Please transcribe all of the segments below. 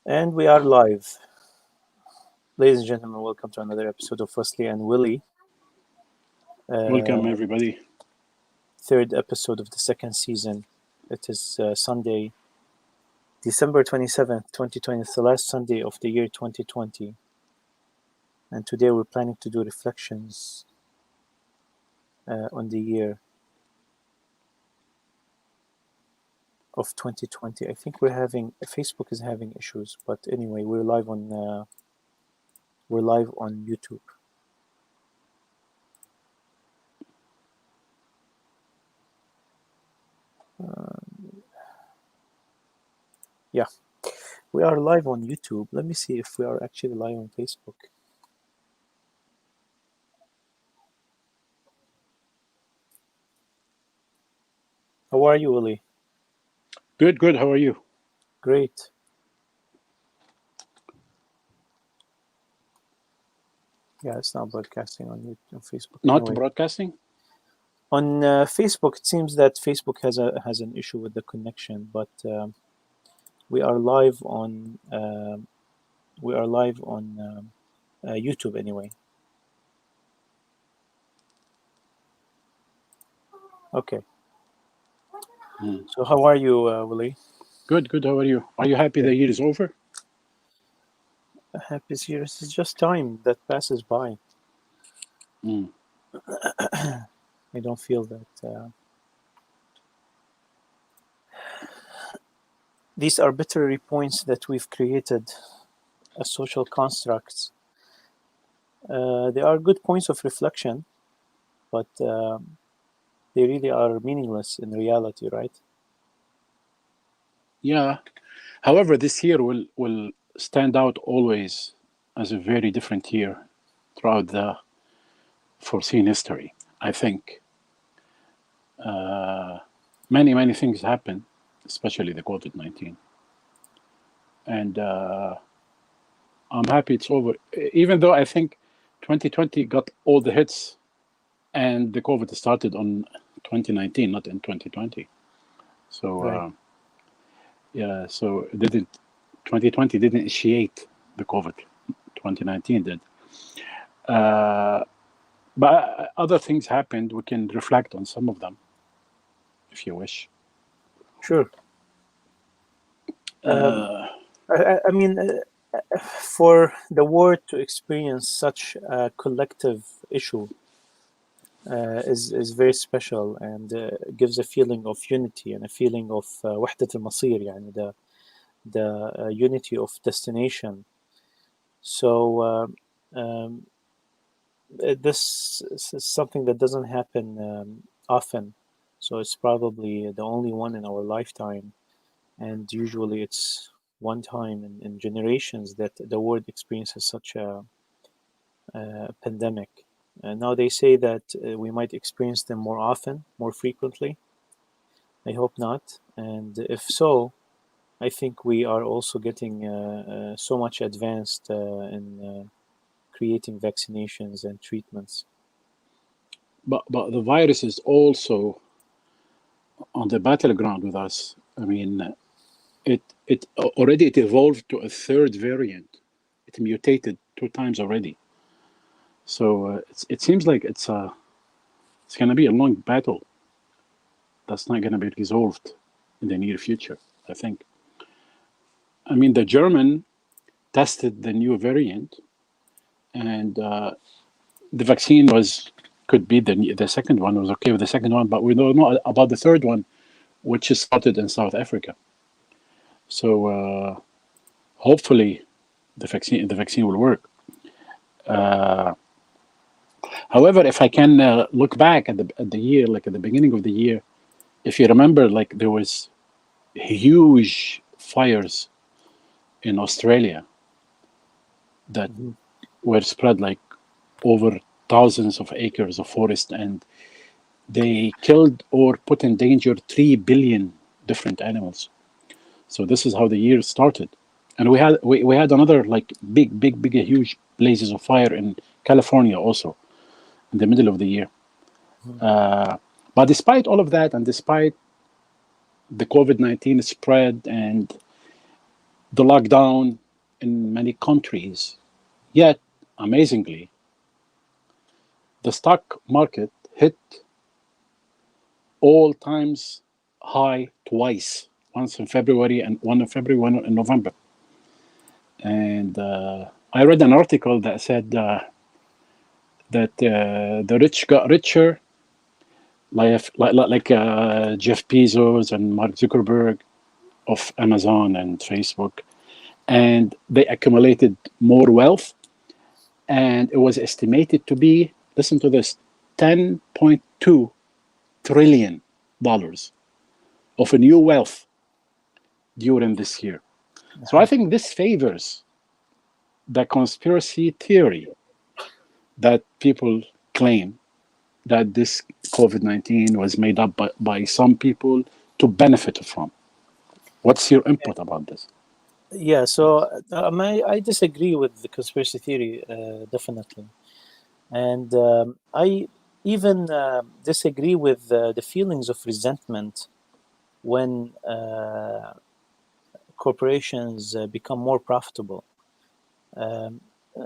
And we are live. Ladies and gentlemen, welcome to another episode of Wesley and Willy. Welcome, everybody. Third episode of the second season. It is Sunday, December 27th, 2020. It's the last Sunday of the year 2020. And today we're planning to do reflections on the year of 2020. I think Facebook is having issues, but anyway, we're live on YouTube. Yeah, we are live on YouTube. Let me see if we are actually live on Facebook. How are you, Willie? Good. How are you? Great. Yeah, it's not broadcasting on YouTube, on Facebook. Not Anyway, broadcasting? on Facebook, it seems that Facebook has an issue with the connection, but we are live on YouTube anyway. Okay. So how are you, Willie? Good. How are you? Are you happy the year is over? Happy year. It's just time that passes by. I don't feel that these arbitrary points that we've created as social constructs, they are good points of reflection, but they really are meaningless in reality, right? Yeah. However, this year will stand out always as a very different year throughout the foreseen history. I think many things happen, especially the COVID-19, and I'm happy it's over. Even though I think 2020 got all the hits, and the COVID started on 2019, not in 2020. So. Right. Yeah, so 2020 didn't initiate the COVID, 2019 did. But other things happened. We can reflect on some of them, if you wish. Sure. I mean, for the world to experience such a collective issue is very special, and gives a feeling of unity and a feeling of وحدة المصير, يعني the unity of destination. So this is something that doesn't happen often. So it's probably the only one in our lifetime, and usually it's one time in generations that the world experiences such a pandemic. Now they say that we might experience them more often, more frequently. I hope not. And if so, I think we are also getting so much advanced in creating vaccinations and treatments. But the virus is also on the battleground with us. I mean, it evolved to a third variant. It mutated 2 times already. So it seems like it's going to be a long battle that's not going to be resolved in the near future, I think. I mean, the German tested the new variant, and the vaccine could be the second one, was okay with the second one, but we don't know about the third one, which is started in South Africa. So hopefully the vaccine will work. However, if I can look back at the year, like at the beginning of the year, if you remember, like there was huge fires in Australia that were spread like over thousands of acres of forest, and they killed or put in danger 3 billion different animals. So this is how the year started. And we had another like big huge blazes of fire in California also in the middle of the year. But despite all of that, and despite the COVID-19 spread and the lockdown in many countries. Yet, amazingly, the stock market hit all times high twice, once in February and one in November. And I read an article that said that the rich got richer, like Jeff Bezos and Mark Zuckerberg of Amazon and Facebook, and they accumulated more wealth. And it was estimated to be, listen to this, $10.2 trillion of a new wealth during this year. So I think this favors the conspiracy theory that people claim that this COVID-19 was made up by some people to benefit from. What's your input about this? Yeah, so I disagree with the conspiracy theory, definitely. And I even disagree with the feelings of resentment when corporations become more profitable.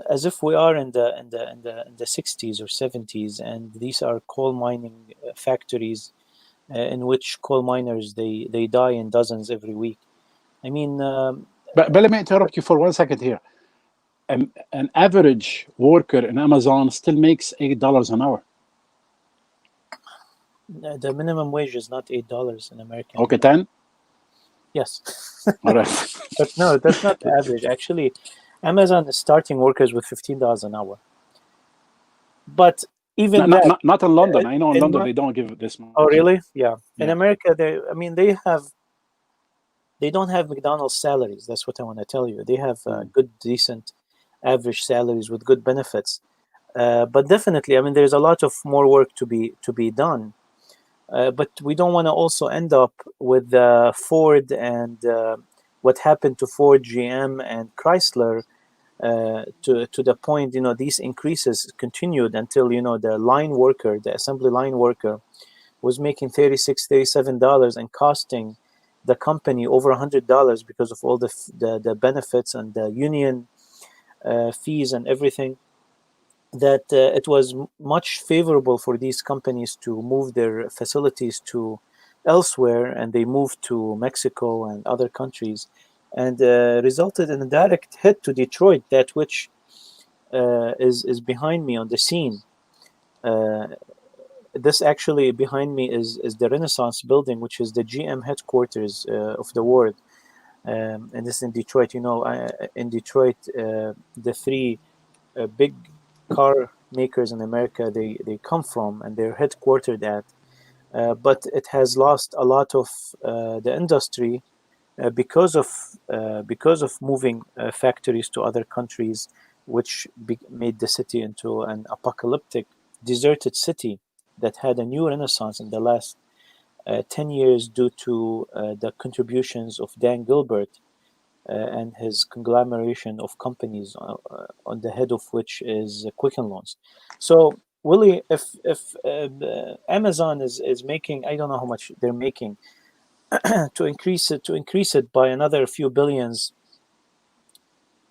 As if we are in the 60s or 70s, and these are coal mining factories in which coal miners they die in dozens every week. I mean, but let me interrupt you for 1 second here. An average worker in Amazon still makes $8 an hour. the minimum wage is not $8 in America. Okay, 10. Yes. All right. But no, that's not the average. Actually, Amazon is starting workers with $15 an hour. But even not in London. I know in London Lon- they don't give this much. Oh, really? Yeah. In Yeah. America, they don't have McDonald's salaries. That's what I want to tell you. They have good, decent, average salaries with good benefits. But definitely, I mean, there's a lot of more work to be done. But we don't want to also end up with Ford and what happened to Ford, GM, and Chrysler to the point, these increases continued until, the assembly line worker was making $36, $37 and costing the company over $100 because of all the benefits and the union fees and everything. That it was much favorable for these companies to move their facilities to elsewhere, and they moved to Mexico and other countries, and resulted in a direct hit to Detroit, that which is behind me on the scene. This actually behind me is the Renaissance building, which is the GM headquarters of the world, and this is in Detroit. In Detroit, the three big car makers in America they come from, and they're headquartered at, but it has lost a lot of the industry because of moving factories to other countries, which made the city into an apocalyptic, deserted city that had a new renaissance in the last 10 years due to the contributions of Dan Gilbert and his conglomeration of companies, on the head of which is Quicken Loans. So, Willie, if Amazon is making, I don't know how much they're making, to increase it by another few billions,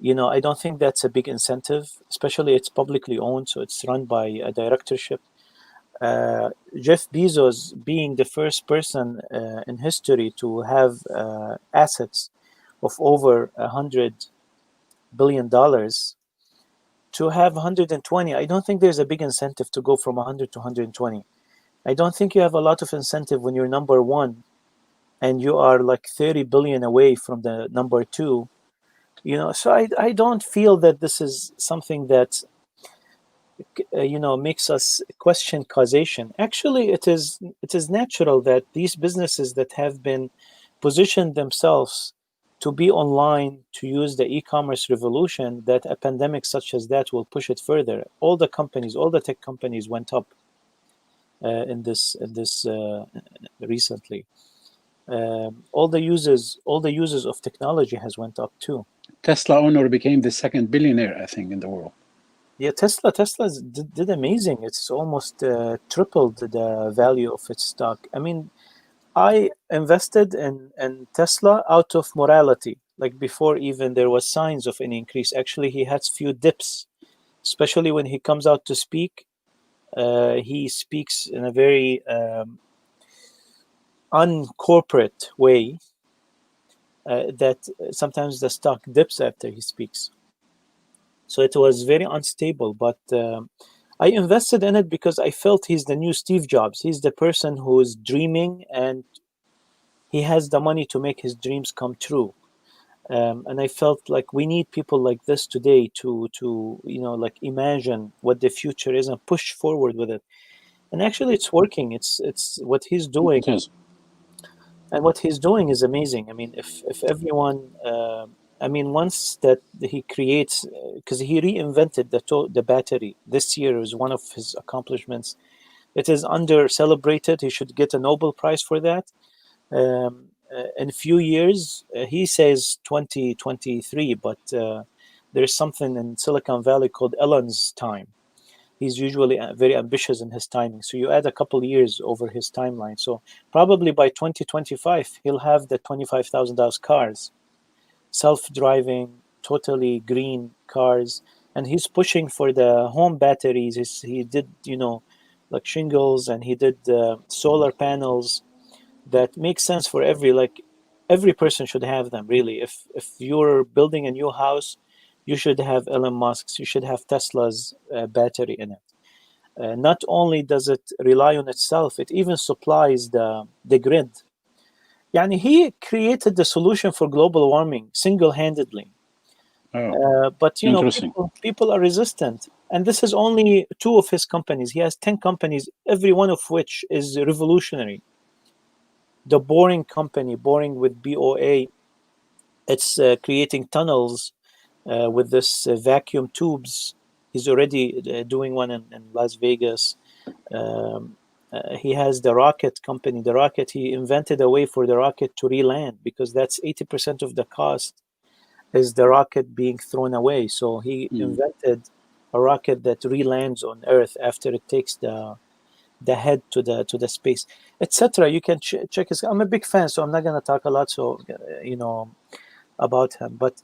I don't think that's a big incentive. Especially, it's publicly owned, so it's run by a directorship. Jeff Bezos being the first person in history to have assets of over $100 billion, to have 120, I don't think there's a big incentive to go from 100 to 120. I don't think you have a lot of incentive when you're number one and you are like 30 billion away from the number two. So I don't feel that this is something that makes us question causation. Actually, it is natural that these businesses that have been positioned themselves to be online, to use the e-commerce revolution, that a pandemic such as that will push it further. All the tech companies went up in this recently. All the users of technology has went up too. Tesla owner became the second billionaire, I think, in the world. Yeah, Tesla did amazing. It's almost tripled the value of its stock. I mean, I invested in Tesla out of morality, like before even there was signs of any increase. Actually, he has few dips, especially when he comes out to speak. He speaks in a very uncorporate way that sometimes the stock dips after he speaks. So it was very unstable, but I invested in it because I felt he's the new Steve Jobs. He's the person who is dreaming and he has the money to make his dreams come true. And I felt like we need people like this today to like imagine what the future is and push forward with it. And actually, it's working. It's what he's doing, It is. and what he's doing is amazing. I mean, if everyone, I mean, once that he creates, because he reinvented the battery this year is one of his accomplishments. It is under celebrated. He should get a Nobel Prize for that. In a few years, he says 2023, but there's something in Silicon Valley called Elon's time. He's usually very ambitious in his timing. So you add a couple years over his timeline. So probably by 2025, he'll have the $25,000 cars, self-driving, totally green cars. And he's pushing for the home batteries. He did, like shingles, and he did solar panels that make sense for every person should have them, really. If you're building a new house, you should have Elon Musk's, you should have Tesla's battery in it. Not only does it rely on itself, it even supplies the grid. Yani he created the solution for global warming single-handedly. But Interesting. people are resistant, and this is only two of his companies. He has 10 companies, every one of which is revolutionary. The Boring Company, Boring with BOA, it's creating tunnels with this vacuum tubes. He's already doing one in Las Vegas. He has the rocket company. The rocket, he invented a way for the rocket to re-land, because that's 80% of the cost is the rocket being thrown away. So he invented a rocket that re-lands on Earth after it takes the head to the space, etc. You can check his. I'm a big fan, so I'm not going to talk a lot, about him. But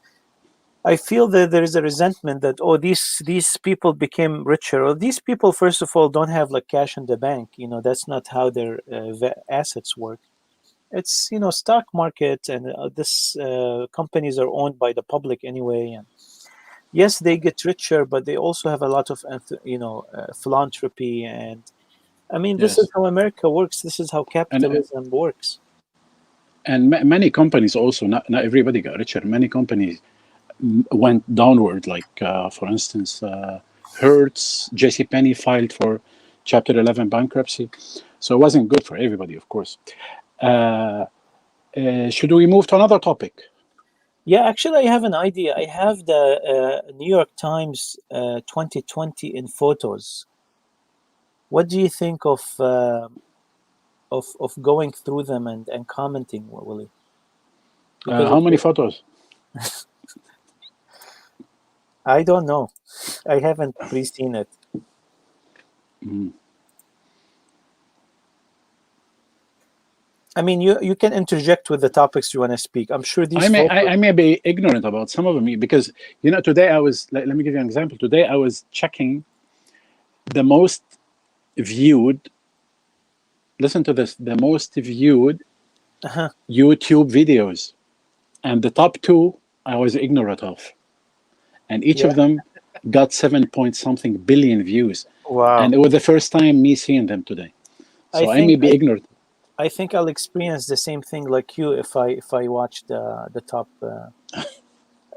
I feel that there is a resentment that these people became richer. Or these people, first of all, don't have like cash in the bank. That's not how their assets work. It's stock market, and this companies are owned by the public anyway. And yes, they get richer, but they also have a lot of philanthropy. And I mean, this is Yes. how America works. This is how And capitalism works. many companies also, not everybody got richer. Many companies went downward. Like for instance, Hertz, JCPenney filed for Chapter 11 bankruptcy, so it wasn't good for everybody, of course. Should we move to another topic? Yeah, actually, I have an idea. I have the New York Times 2020 in photos. What do you think of going through them and commenting, Willie? Because How many photos? I don't know. I haven't pre-seen it. I mean, you can interject with the topics you want to speak. I'm sure these I may be ignorant about some of them, because today I was, let me give you an example. Today I was checking the most viewed, listen to this, the most viewed YouTube videos, and the top two I was ignorant of, and each Yeah. of them got 7 point something billion views. Wow. And it was the first time me seeing them today, so I may be ignorant. I think I'll experience the same thing like you if I watch the top.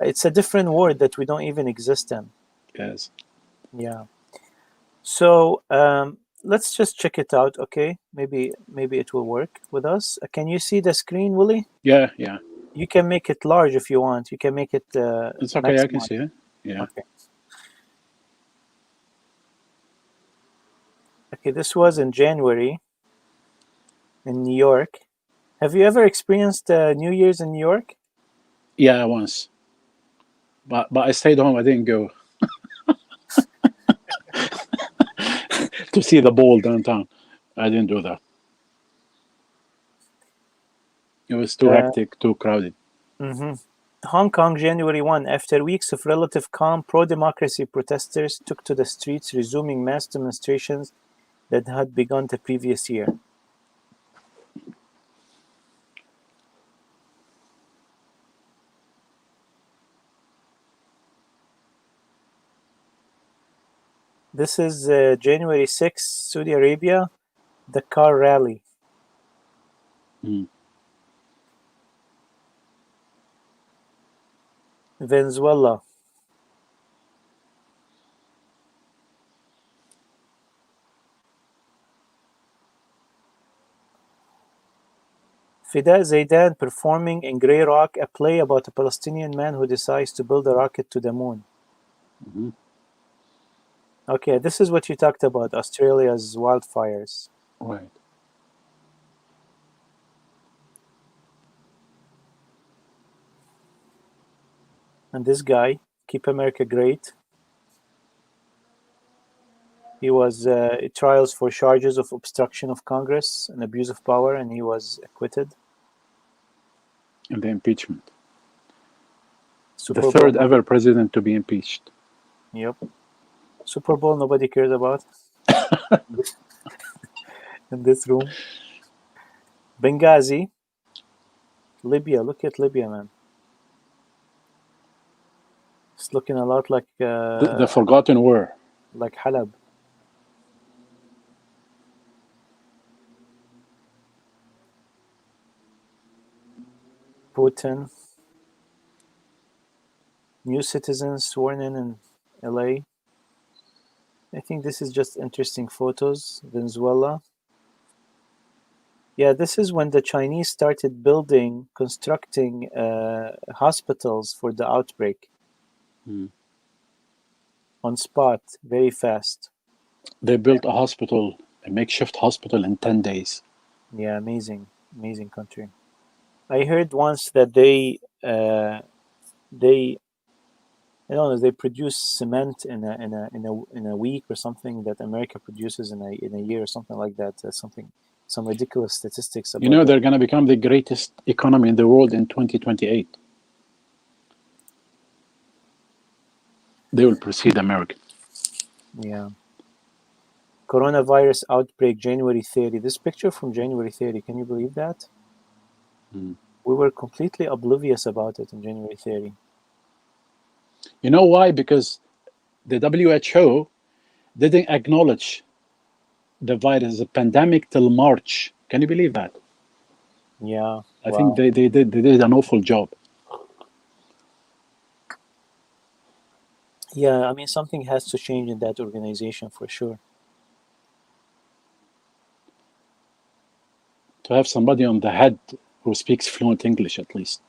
It's a different world that we don't even exist in. Yes. Yeah. So let's just check it out. Okay, maybe it will work with us. Can you see the screen, Willie? Yeah. You can make it large if you want. You can make it It's okay. I can maximize. see it. Yeah. Okay, this was in January in New York. Have you ever experienced New Year's in New York? Yeah, once. But I stayed home. I didn't go to see the ball downtown. I didn't do that. It was too hectic, too crowded. Hong Kong, January 1. After weeks of relative calm, pro-democracy protesters took to the streets, resuming mass demonstrations that had begun the previous year. This is January 6, Saudi Arabia, the car rally. Venezuela. Fida Zaidan performing in Grey Rock, a play about a Palestinian man who decides to build a rocket to the moon. Okay, this is what you talked about, Australia's wildfires. Right. And this guy, Keep America Great, he was trials for charges of obstruction of Congress and abuse of power, and he was acquitted. And the impeachment. Super The third Bowl. ever president to be impeached. Yep. Super Bowl nobody cares about. In this room. Benghazi. Libya. Look at Libya, man. It's looking a lot like The forgotten war. like Halab. Putin. New citizens sworn in LA. I think this is just interesting photos. Venezuela. Yeah, this is when the Chinese started constructing hospitals for the outbreak. On spot, very fast. They built a makeshift hospital in 10 days. Yeah, amazing country. I heard once that they I don't know, they produce cement in a week or something that America produces in a year or something like that. Some ridiculous statistics about. You know, they're going to become the greatest economy in the world in 2028. They will precede America. Yeah. Coronavirus outbreak, January 30. This picture from January 30, can you believe that? We were completely oblivious about it in January 30. You know why? Because the WHO didn't acknowledge the virus, the pandemic, till March. Can you believe that? Yeah. I think they did an awful job. Yeah, I mean, something has to change in that organization for sure. To have somebody on the head who speaks fluent English, at least.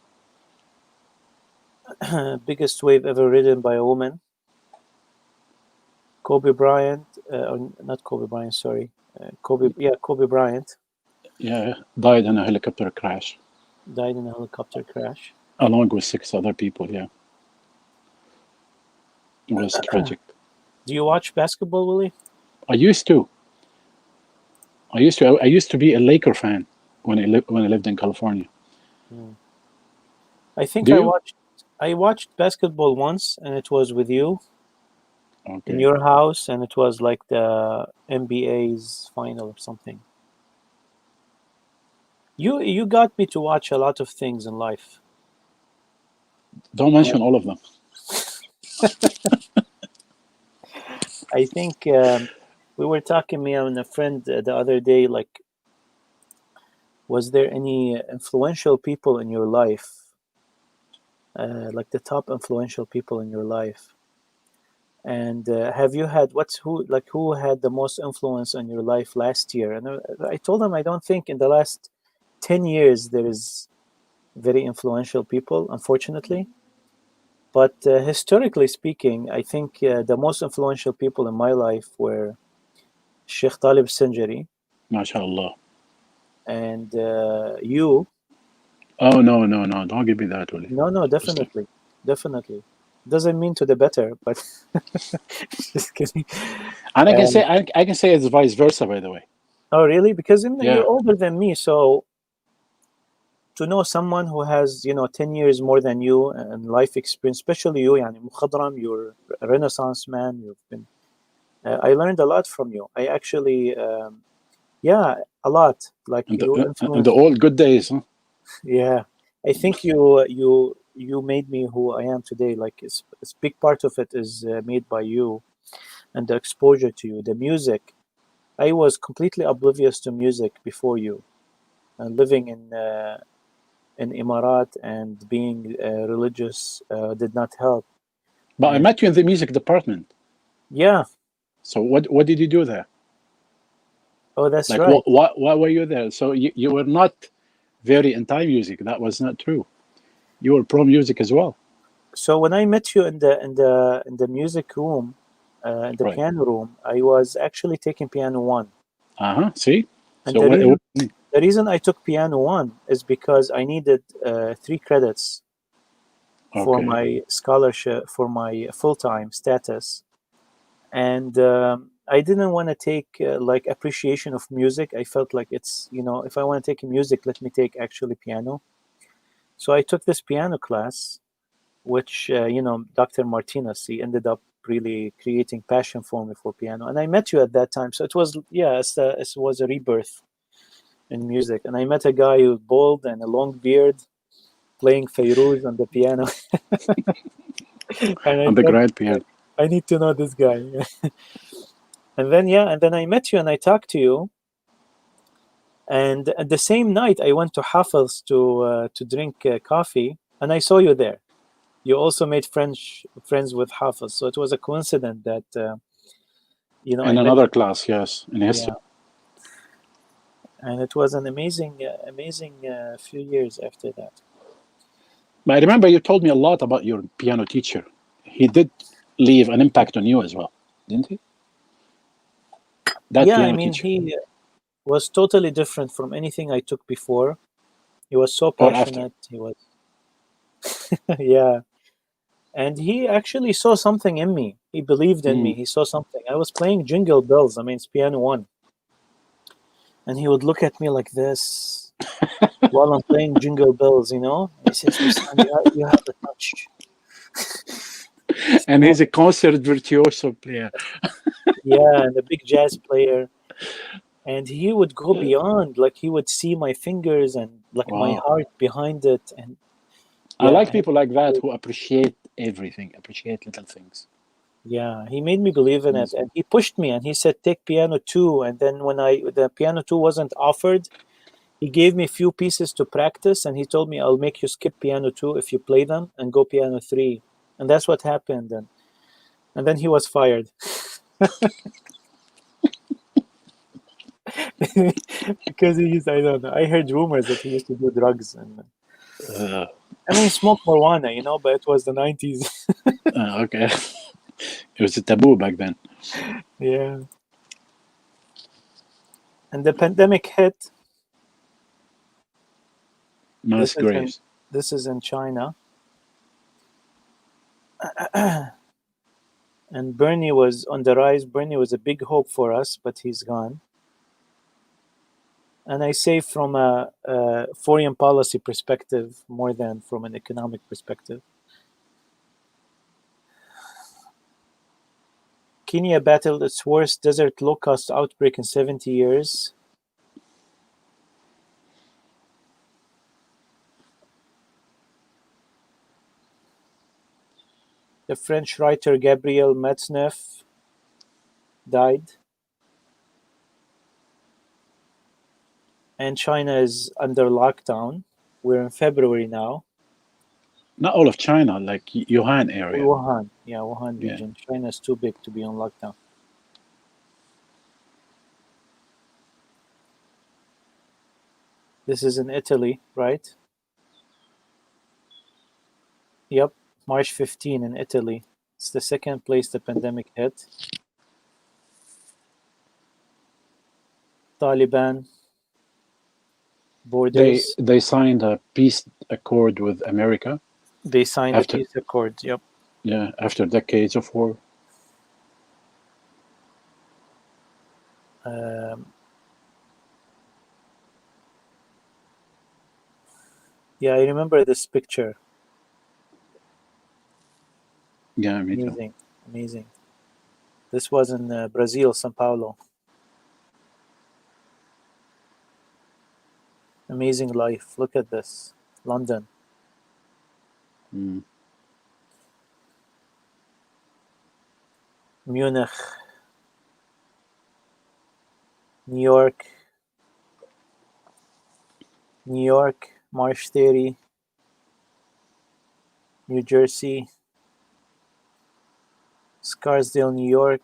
Biggest wave ever ridden by a woman. Kobe Bryant, not Kobe Bryant, sorry. Kobe Bryant. Yeah, died in a helicopter crash. Died in a helicopter crash. Along with 6 other people, yeah. It was tragic. Do you watch basketball, Willie? I used to. I used to be a Laker fan when I lived in California. I think I watched basketball once, and it was with you in your house, and it was like the NBA's final or something. You got me to watch a lot of things in life. Don't mention all of them. I think we were talking, me and a friend, the other day, like, was there any influential people in your life, like the top influential people in your life? And have you had who had the most influence on your life last year? And I told him I don't think in the last 10 years there is very influential people, unfortunately. But historically speaking, I think the most influential people in my life were Sheikh Talib Sanjari. MashaAllah. And you. Oh, no. Don't give me that, Willie. No, definitely. Doesn't mean to the better, but just kidding. And I can say it's vice versa, by the way. Oh, really? Because you're older than me, so to know someone who has 10 years more than you and life experience, especially you, يعني مخضرم, you're a Renaissance man. You've been. I learned a lot from you. I actually, yeah, a lot. Like And you the influenced. old good days, huh? Yeah, I think you made me who I am today. Like it's big part of it is made by you and the exposure to you, the music. I was completely oblivious to music before you, and living in Emirat and being religious did not help. But I And met you in the music department. yeah, So what did you do there? oh, that's Like right. why were you there? So you were not very anti music. That was not true. You were pro music as well. So when I met you in the music room, in the Right. piano room, I was actually taking piano one, See? and So the reason I took piano one is because I needed 3 credits for okay. my scholarship, for my full-time status, and I didn't want to take like appreciation of music. I felt like it's, if I want to take music, let me take actually piano. So I took this piano class, which Dr. Martinez, he ended up really creating passion for me for piano, and I met you at that time. So it was, yeah, it was a rebirth in music, and I met a guy who was bald and a long beard playing Fayrouz on the piano, and I On the thought, grand piano. like, I need to know this guy. And then I met you and I talked to you, and at the same night I went to Hafiz to drink coffee, and I saw you there. You also made friends with Hafiz, so it was a coincidence that I In met another you. class, yes, in history. Yeah, and it was an amazing few years after that. But I remember you told me a lot about your piano teacher. He did leave an impact on you as well, didn't he? That Yeah, I piano mean, teacher. he was totally different from anything I took before. He was so Or after. passionate. He was, yeah, and he actually saw something in me. He believed in me. Mm. He saw something. I was playing Jingle Bells. I mean, it's piano one, and he would look at me like this while I'm playing Jingle Bells. He says, "Wissam, you have a touch." And So, he's a concert virtuoso player. yeah, and a big jazz player. And he would go beyond, like he would see my fingers and like my Wow. heart behind it. And I yeah, like people like that who appreciate everything, appreciate little things. yeah, he made me believe in it, Yes. and he pushed me, and he said, "Take piano two." And then when the piano two wasn't offered, he gave me a few pieces to practice, and he told me, "I'll make you skip piano two if you play them and go piano three." And that's what happened. And then he was fired because he used, I don't know. I heard rumors that he used to do drugs, and Uh, I mean, smoke marijuana, but it was the 90s. okay. It was a taboo back then. Yeah. And the pandemic hit. This Mass is in graves. this is in China. And Bernie was on the rise. Bernie was a big hope for us, but he's gone. And I say from a foreign policy perspective more than from an economic perspective. Kenya battled its worst desert locust outbreak in 70 years. The French writer Gabriel Matzneff died. And China is under lockdown. We're in February now. Not all of China, like Wuhan area. Wuhan, yeah, Wuhan Yeah. region. China is too big to be on lockdown. This is in Italy, right? Yep, March 15 in Italy. It's the second place the pandemic hit. Taliban They borders. they signed a peace accord with America They signed a after peace accord. Yep. after decades of war. Um, Yeah, I remember this picture. Yeah, me too. Amazing, amazing. This was in Brazil, São Paulo. Amazing life. Look at this. London. Mm. Munich. New York. New York. Marsh Theory. New Jersey. Scarsdale, New York.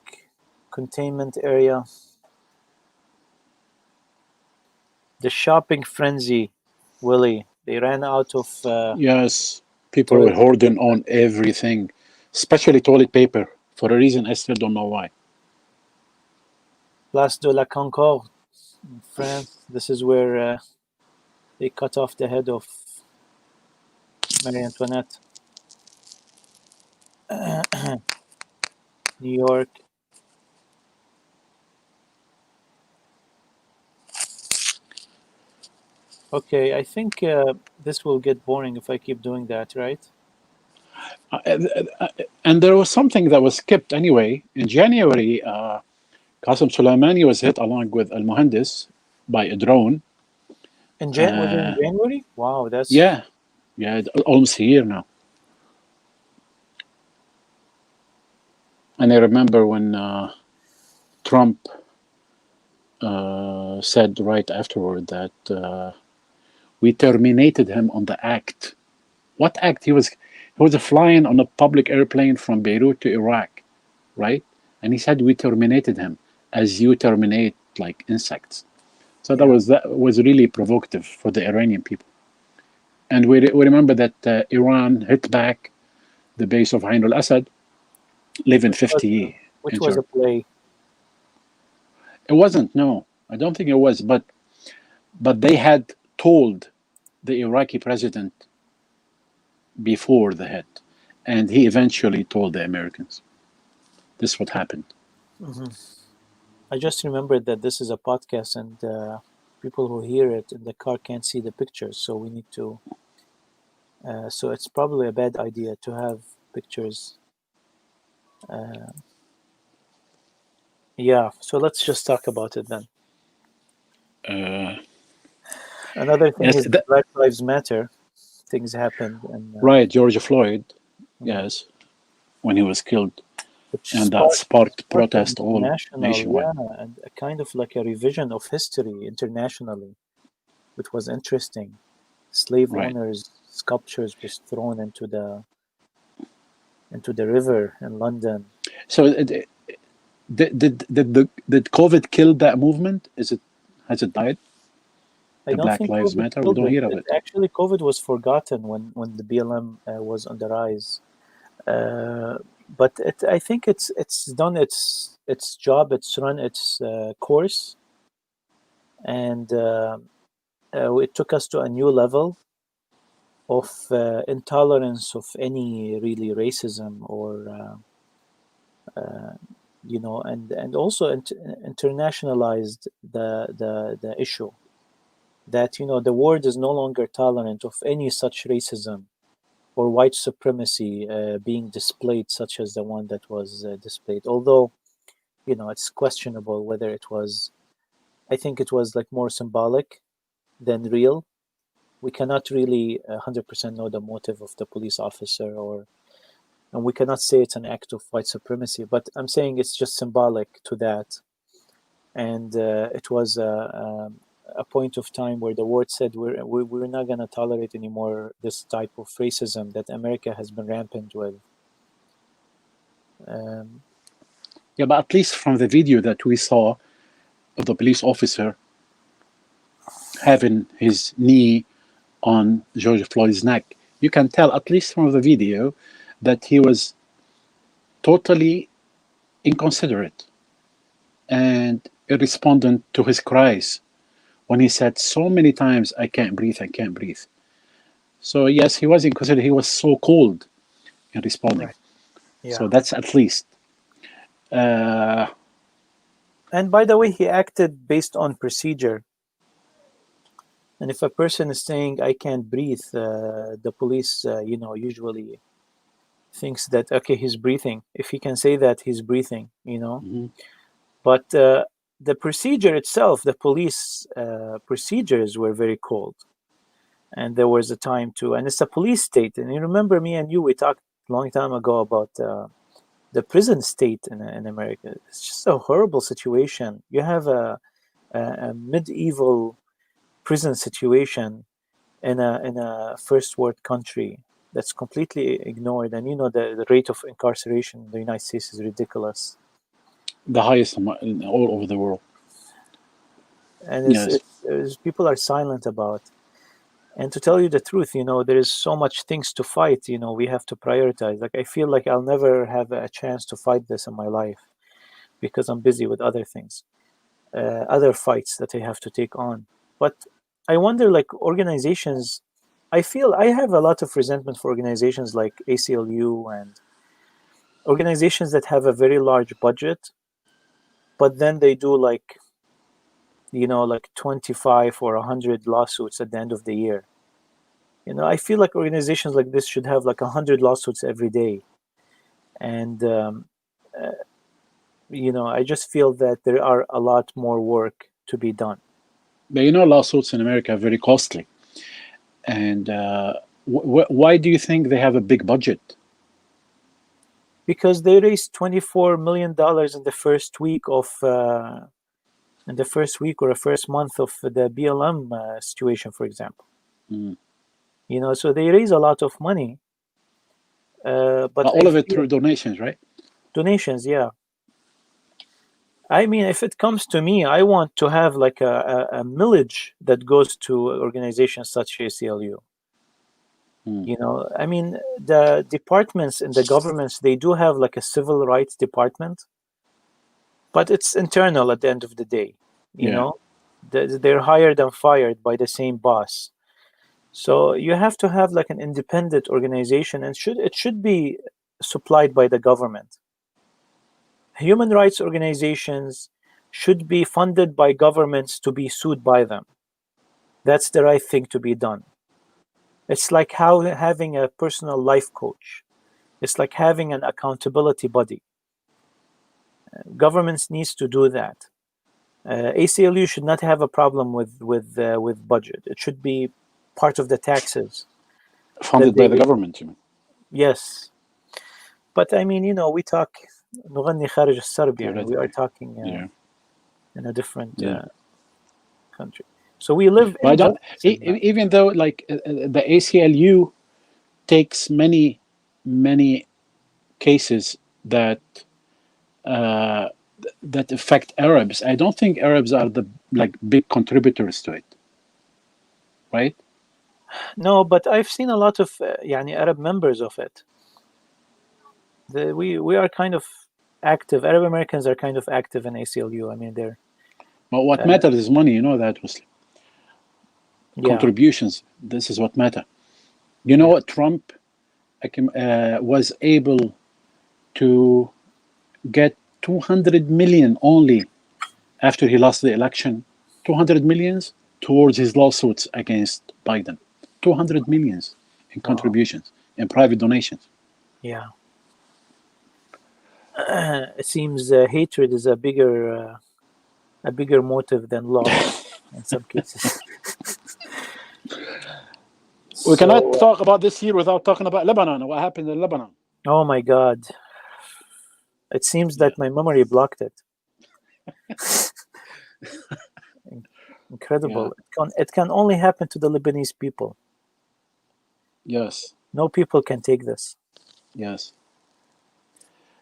Containment area. The shopping frenzy. Willie. They ran out of Yes, people were toilet hoarding paper. on everything, especially toilet paper, for a reason I still don't know why. Place de la Concorde in France. This is where they cut off the head of Marie Antoinette. New York. Okay, I think this will get boring if I keep doing that, right? And there was something that was skipped anyway. In January, Qasem Soleimani was hit along with Al Muhandis by a drone. Was it in Uh, January? Wow, that's yeah, yeah, almost a year now. And I remember when Trump said right afterward that we terminated him on the act. What act? He was flying on a public airplane from Beirut to Iraq, right? And he said we terminated him as you terminate like insects. So that yeah. was really provocative for the Iranian people. And we remember that Iran hit back the base of Ain al-Assad, living Which was 50 which was a injured. play. It wasn't, no. I don't think it was, but they had told the Iraqi president before the hit, and he eventually told the Americans. This is what happened. Hmm. I just remembered that this is a podcast, and people who hear it in the car can't see the pictures, so we need to. So it's probably a bad idea to have pictures. Uh, yeah. So let's just talk about it then. Uh, Another thing yes, is the Black Lives Matter. Things happened, and right, George Floyd, yeah, yes, when he was killed, which and that sparked sparked an protest all international, nationwide. yeah, and a kind of like a revision of history internationally, which was interesting. Slave Right. owners' sculptures was thrown into the river in London. So did COVID kill that movement? Has it died? I The don't Black think Lives COVID Matter? We killed don't it. hear of it. Actually, COVID was forgotten when the BLM was on the rise. But I think it's done its job. It's run its course, and it took us to a new level of intolerance of any really racism or and also internationalized the issue that the world is no longer tolerant of any such racism or white supremacy being displayed, such as the one that was displayed. Although it's questionable whether it was. I think it was like more symbolic than real. We cannot really 100% know the motive of the police officer, and we cannot say it's an act of white supremacy. But I'm saying it's just symbolic to that, and it was a point of time where the world said we're not going to tolerate anymore this type of racism that America has been rampant with. Um, Yeah, but at least from the video that we saw of the police officer having his knee on George Floyd's neck, you can tell, at least from the video, that he was totally inconsiderate and irrespondent to his cries when he said so many times, I can't breathe, I can't breathe. So, yes, he was inconsiderate. He was so cold in responding. right. So, Yeah. that's at least. Uh, And by the way, he acted based on procedure. And if a person is saying, I can't breathe, the police, usually thinks that, okay, he's breathing. If he can say that, he's breathing, But the procedure itself, the police procedures were very cold. And there was a time to, and it's a police state. And you remember me and you, we talked a long time ago about the prison state in America. It's just a horrible situation. You have a medieval prison situation in a first world country that's completely ignored. And the rate of incarceration in the United States is ridiculous. The highest in all over the world. And Yes. people are silent about. And to tell you the truth, there is so much things to fight. We have to prioritize. Like, I feel like I'll never have a chance to fight this in my life because I'm busy with other things, other fights that I have to take on. But I wonder, like, organizations, I feel I have a lot of resentment for organizations like ACLU and organizations that have a very large budget, but then they do like 25 or 100 lawsuits at the end of the year. I feel like organizations like this should have like 100 lawsuits every day. And, I just feel that there are a lot more work to be done. But lawsuits in America are very costly. And why do you think they have a big budget? Because they raised $24 million in the first week of or the first month of the BLM situation, for example. So they raise a lot of money. But all of it through donations, right? Donations, yeah. I mean, if it comes to me, I want to have like a millage that goes to organizations such as ACLU. I mean, the departments in the governments, they do have like a civil rights department, but it's internal at the end of the day. They're hired and fired by the same boss. So you have to have like an independent organization, and it should be supplied by the government. Human rights organizations should be funded by governments to be sued by them. That's the right thing to be done. It's like having a personal life coach. It's like having an accountability buddy. Governments needs to do that. ACLU should not have a problem with budget. It should be part of the taxes. Funded by the government, you mean? Yes. But I mean, we talk نغني خارج السرب, we are talking in a different country. So we live even though like the ACLU takes many cases that affect Arabs, I don't think Arabs are the big contributors to it, right? No, but I've seen a lot of Arab members of it. We are kind of active. Arab Americans are kind of active in ACLU. I mean, they're. But what matters is money. That, Wesley. Contributions. This is what matters. What Trump was able to get 200 million only after he lost the election. 200 millions towards his lawsuits against Biden. 200 millions in contributions and private donations. Yeah. It seems hatred is a bigger motive than love in some cases. We cannot talk about this here without talking about Lebanon. What happened in Lebanon? Oh my God! It seems that my memory blocked it. Incredible! Yeah. It can only happen to the Lebanese people. Yes. No people can take this. Yes.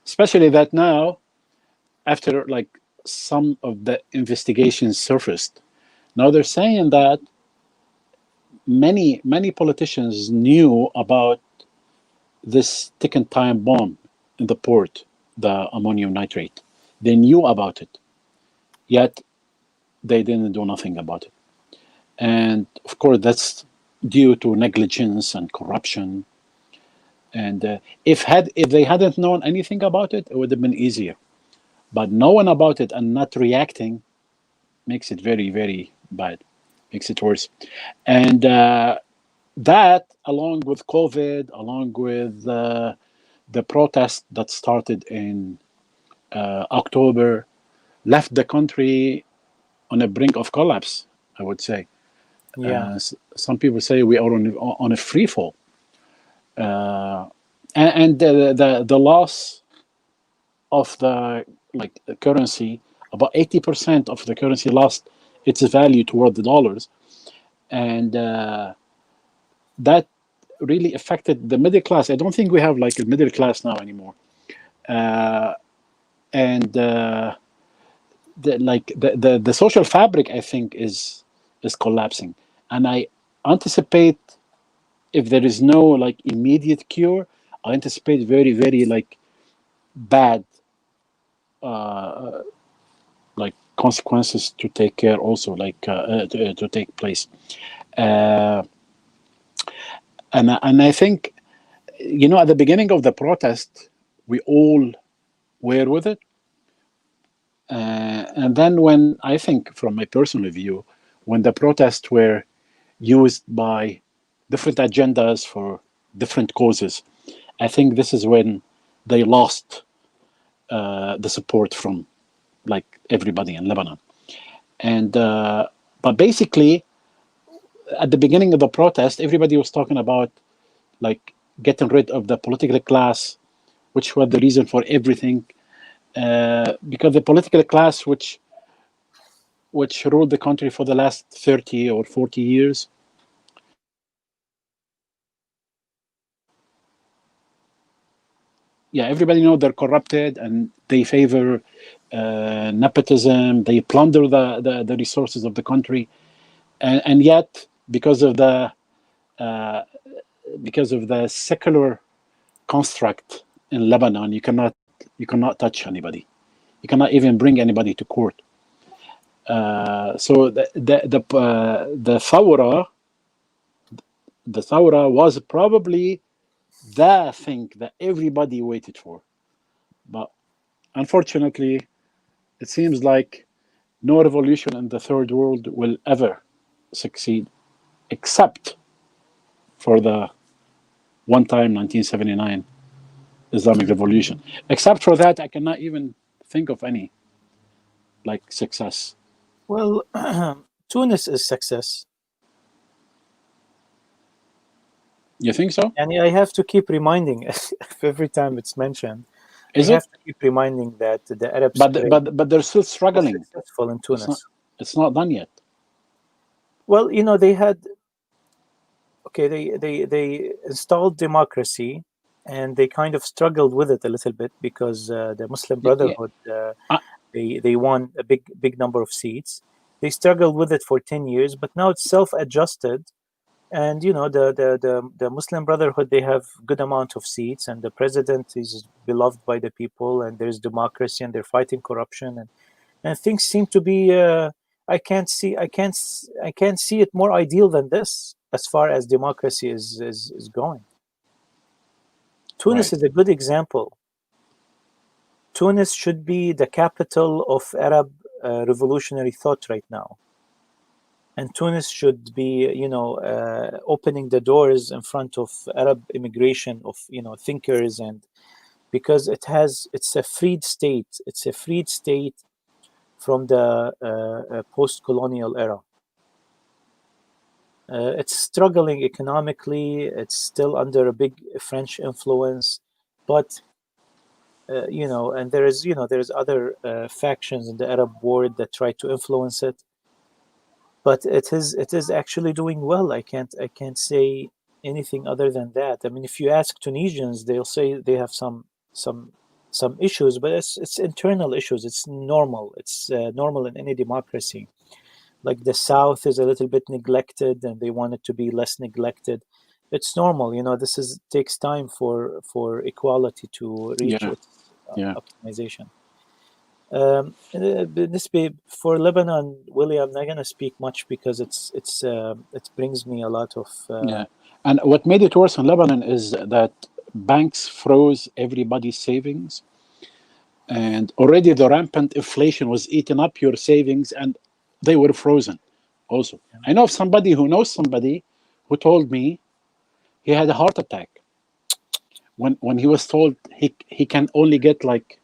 Especially that now, after some of the investigations surfaced, now they're saying that many politicians knew about this ticking time bomb in the port, the ammonium nitrate. They knew about it, yet they didn't do nothing about it. And of course, that's due to negligence and corruption. And if they hadn't known anything about it, it would have been easier. But knowing about it and not reacting makes it very, very bad. makes it worse. And that, along with COVID, along with the protest that started in October, left the country on a brink of collapse, I would say. Yeah. Some people say we are on a free fall. And the loss of the currency, about 80% of the currency lost its value toward the dollars, and that really affected the middle class. I don't think we have like a middle class now anymore, and the social fabric, I think, is collapsing, and I anticipate, if there is no like immediate cure, I anticipate very, very like bad like consequences to take care also, like to take place. uh, and I think, at the beginning of the protest, we all were with it, and then, when I think, from my personal view, when the protests were used by different agendas for different causes, I think this is when they lost the support from like everybody in Lebanon. And but basically, at the beginning of the protest, everybody was talking about like getting rid of the political class, which was the reason for everything. Because the political class, which ruled the country for the last 30 or 40 years, yeah, everybody know they're corrupted, and they favor nepotism. They plunder the resources of the country, and yet, because of the secular construct in Lebanon, you cannot touch anybody. You cannot even bring anybody to court. So the thawra was probably the thing that everybody waited for, but unfortunately, it seems like no revolution in the third world will ever succeed, except for the one-time 1979 Islamic Revolution. Except for that, I cannot even think of any like success. Well, Tunis is success. You think so? And I have to keep reminding every time it's mentioned. I Is it? have to keep reminding that the Arab But Spring but they're still was struggling. successful in It's not Tunis. it's not done yet. Well, they had they installed democracy, and they kind of struggled with it a little bit because the Muslim Yeah. Brotherhood Uh, they won a big number of seats. They struggled with it for 10 years, but now it's self-adjusted. And the Muslim Brotherhood, they have good amount of seats, and the president is beloved by the people, and there's democracy, and they're fighting corruption, and things seem to be. I can't see it more ideal than this as far as democracy is going. Tunis right. is a good example. Tunis should be the capital of Arab revolutionary thought right now. And Tunis should be, opening the doors in front of Arab immigration of, thinkers, and because it's a freed state. It's a freed state from the post-colonial era. It's struggling economically. It's still under a big French influence, but and there's other factions in the Arab world that try to influence it. But it is actually doing well. I can't say anything other than that. I mean, if you ask Tunisians, they'll say they have some issues, but it's internal issues. It's normal. It's normal in any democracy. Like the South is a little bit neglected, and they want it to be less neglected. It's normal. This takes time for equality to reach Yeah. its Yeah. optimization. For Lebanon, Willie, I'm not gonna speak much because it brings me a lot of Yeah. And what made it worse in Lebanon is that banks froze everybody's savings, and already the rampant inflation was eating up your savings, and they were frozen. Also, I know of somebody who knows somebody who told me he had a heart attack when he was told he can only get like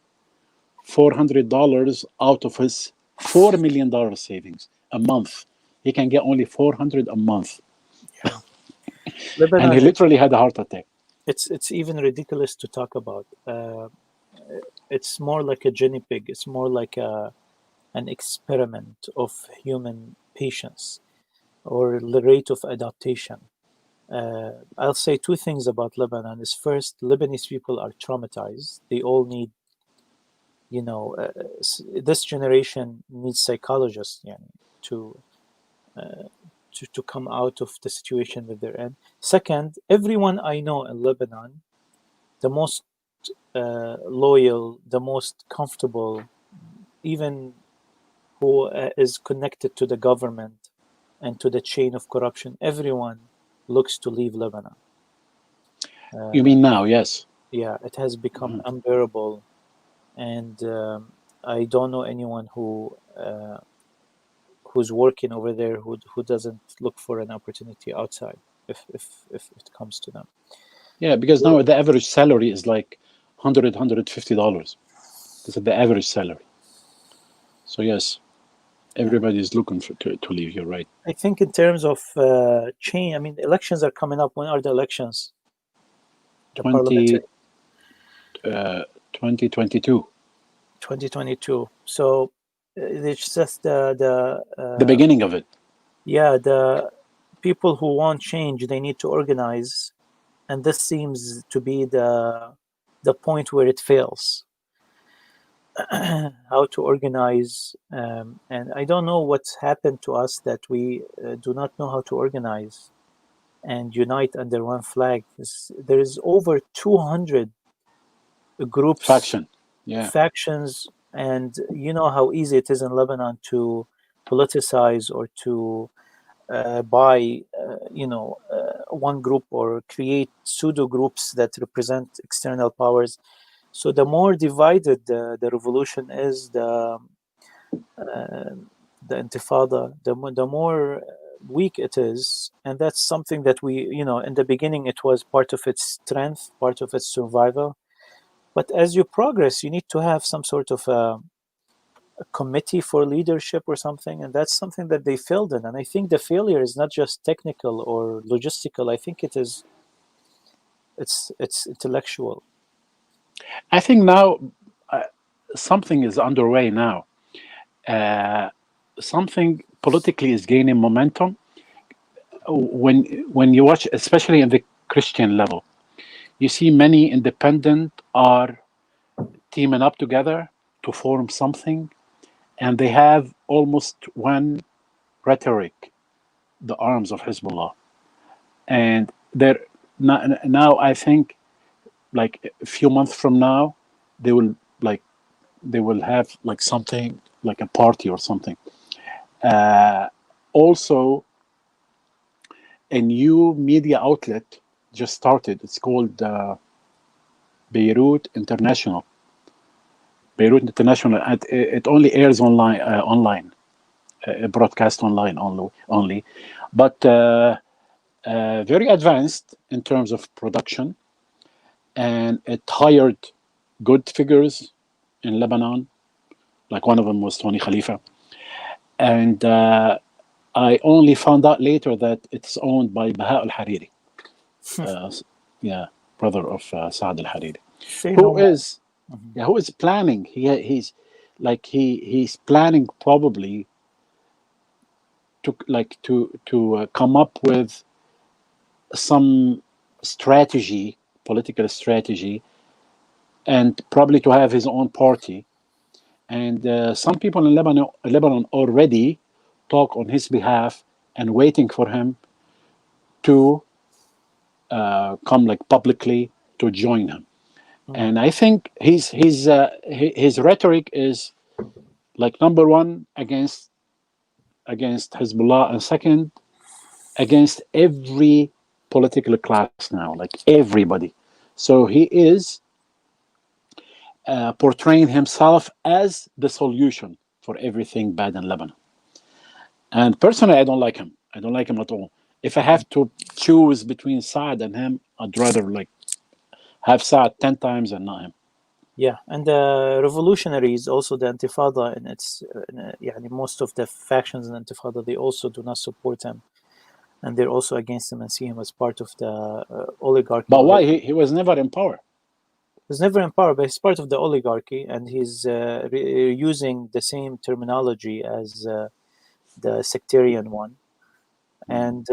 $400 out of his $4 million savings a month. He can get only 400 a month, Yeah. and he Lebanon, literally had a heart attack. it's even ridiculous to talk about. It's more like a guinea pig. It's more like an experiment of human patience or the rate of adaptation. I'll say two things about Lebanon. Is first, Lebanese people are traumatized. They all need, this generation needs psychologists, to uh, to come out of the situation that they're in. Second, everyone I know in Lebanon, the most loyal, the most comfortable, even who is connected to the government and to the chain of corruption, everyone looks to leave Lebanon. You Uh, mean now? Yes. yeah, it has become unbearable, and I don't know anyone who's working over there who doesn't look for an opportunity outside if it comes to them. Yeah, because now the average salary is like $150. This is the average salary. So yes, Yeah, everybody is looking to leave. You're right. I think in terms of change, I mean, elections are coming up. When are the elections? The 20, parliamentary 2022, 2022. So it's just the beginning of it. the people who want change, they need to organize, and this seems to be the point where it fails. How to organize, and I don't know what's happened to us that we do not know how to organize and unite under one flag. There is over 200 groups, Faction. Yeah. factions, and you know how easy it is in Lebanon to politicize or to buy, one group or create pseudo groups that represent external powers. So the more divided the revolution is, the intifada, the more weak it is, and that's something that we, in the beginning, it was part of its strength, part of its survival. But as you progress, you need to have some sort of a committee for leadership or something, and that's something that they failed in. And I think the failure is not just technical or logistical. I think it's intellectual. I think now something is underway now. Uh, Something politically is gaining momentum. When you watch, especially in the Christian level, you see many independent are teaming up together to form something, and they have almost one rhetoric, the arms of Hezbollah. And they're now I think like a few months from now, they will like they will have like something like a party or something. Uh, Also, a new media outlet just started. It's called Beirut International. Beirut International. It only airs online, broadcast online only, but very advanced in terms of production, and it hired good figures in Lebanon. Like one of them was Tony Khalifa, and I only found out later that it's owned by Baha al Hariri, uh, yeah, brother of Saad al Hariri, Say no who more. is Mhm. yeah, who is planning. He's planning probably to come up with some strategy, political strategy, and probably to have his own party. And some people in Lebanon already talk on his behalf and waiting for him to come like publicly to join him. Mm. And I think his rhetoric is like number one against Hezbollah, and second against every political class now, like everybody. So he is portraying himself as the solution for everything bad in Lebanon. And personally, I don't like him. I don't like him at all. If I have to choose between Saad and him, I'd rather like have Saad 10 times and not him. Yeah, and the revolutionaries, also the Intifada, and yeah, most of the factions in Intifada, they also do not support him, and they're also against him and see him as part of the oligarchy. But why? He was never in power. He's never in power, but he's part of the oligarchy, and he's using the same terminology as the sectarian one. And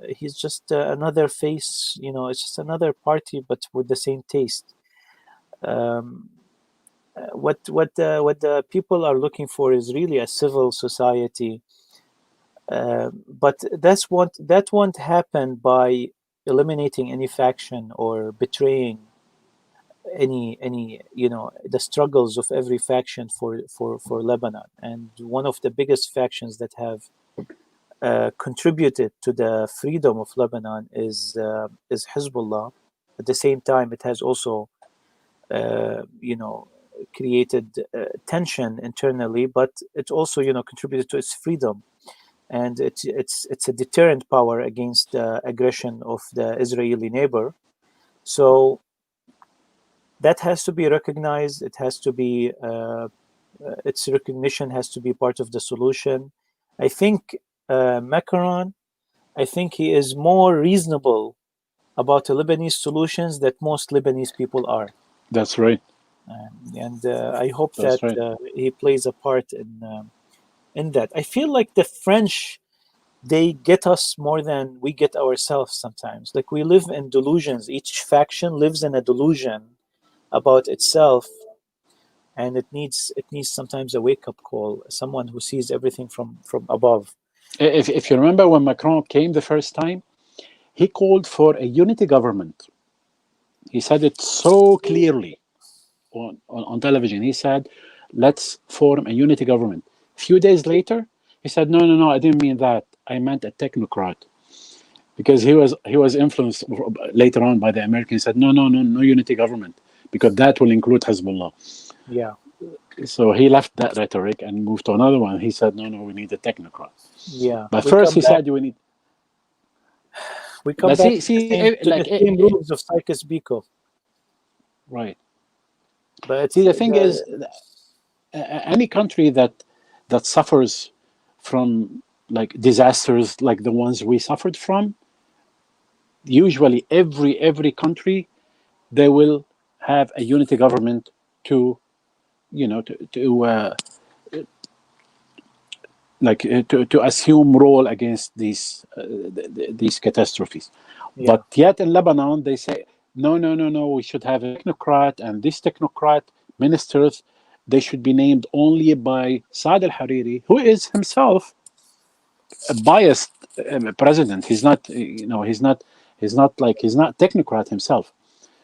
he's just another face, it's just another party, but with the same taste. What the people are looking for is really a civil society, but that won't happen by eliminating any faction or betraying any the struggles of every faction for Lebanon. And one of the biggest factions that have contributed to the freedom of Lebanon is Hezbollah. At the same time, it has also created tension internally, but it also contributed to its freedom, and it's a deterrent power against the aggression of the Israeli neighbor. So that has to be recognized. It has to be its recognition has to be part of the solution. I think Macron, I think he is more reasonable about the Lebanese solutions that most Lebanese people are. That's right. And I hope That's that right. he plays a part in that. I feel like the French, they get us more than we get ourselves sometimes. Like, we live in delusions. Each faction lives in a delusion about itself, and it needs sometimes a wake-up call, someone who sees everything from above. If you remember when Macron came the first time, he called for a unity government. He said it so clearly on television. He said, let's form a unity government. A few days later, he said, no, I didn't mean that. I meant a technocrat. Because he was influenced later on by the Americans. He said, no unity government, because that will include Hezbollah. Yeah. So he left that rhetoric and moved to another one. He said, no, we need a technocrat. Yeah. But first he said, we need. We come But back see, to the same rules of Sykes Biko. Right. But see, the thing is, any country that suffers from like disasters like the ones we suffered from, usually every country, they will have a unity government to to assume role against these catastrophes. yeah. But yet in Lebanon they say no, we should have a technocrat, and this technocrat ministers, they should be named only by Saad al-Hariri, who is himself a biased president. He's not, he's not technocrat himself.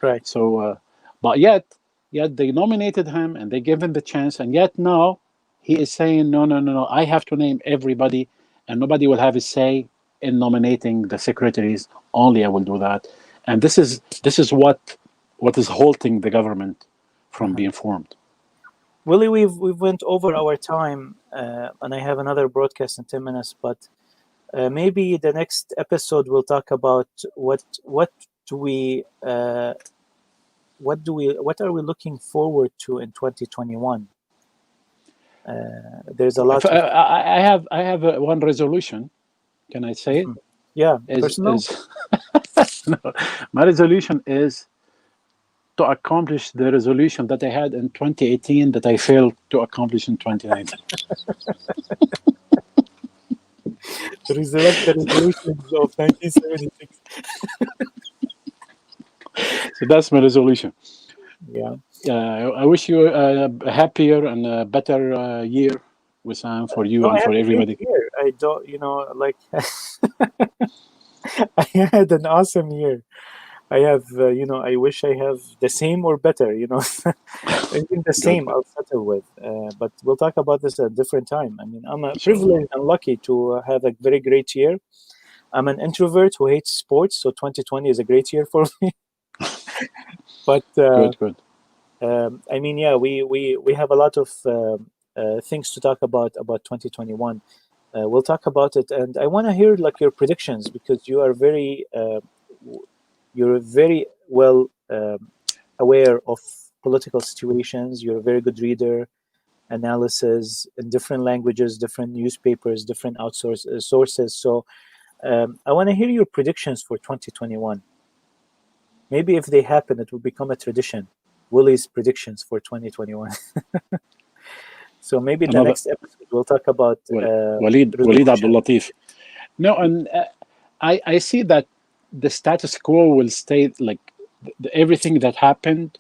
Right. So, but yet they nominated him and they gave him the chance, and yet now he is saying no. I have to name everybody, and nobody will have a say in nominating the secretaries. Only I will do that, and this is what is halting the government from being formed. Willie, we've went over our time, and I have another broadcast in 10 minutes, but maybe the next episode we'll talk about what are we looking forward to in 2021. There's a lot of I have one resolution. Can I say it? Yeah, personal. No, my resolution is to accomplish the resolution that I had in 2018 that I failed to accomplish in 2019. Resurrect the resolutions of 1976. So that's my resolution. Yeah. I wish you a happier and a better year, Wissam, for you No, I and had for a great everybody. year. I don't, like I had an awesome year. I have, I wish I have the same or better, Even the same Good. I'll settle with. But we'll talk about this at a different time. I mean, I'm Inshallah. privileged and lucky to have a very great year. I'm an introvert who hates sports, so 2020 is a great year for me. But Good. I mean, we have a lot of things to talk about 2021. We'll talk about it, and I want to hear like your predictions, because you are you're very well aware of political situations. You're a very good reader, analysis in different languages, different newspapers, different sources. So I want to hear your predictions for 2021. Maybe if they happen, it will become a tradition. Willie's predictions for 2021. So maybe the Another next episode we'll talk about Walid Abdul resolution. Latif. No, and I see that the status quo will stay like everything that happened.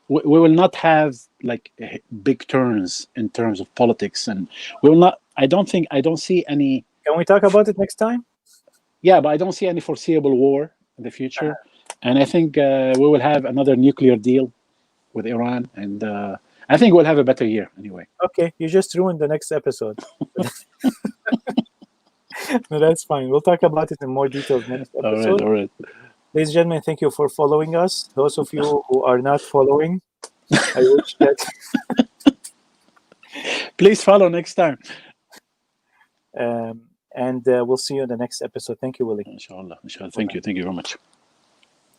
We will not have like big turns in terms of politics, and we will not. I don't see any. Can we talk about it next time? Yeah, but I don't see any foreseeable war in the future, and I think we will have another nuclear deal with Iran, and I think we'll have a better year anyway. Okay, you just ruined the next episode. No, that's fine. We'll talk about it in more details next episode. All right. Ladies and gentlemen, thank you for following us. Those of you who are not following, I wish that Please follow next time. and we'll see you in the next episode. Thank you, Willie. Inshallah. Thank you very much.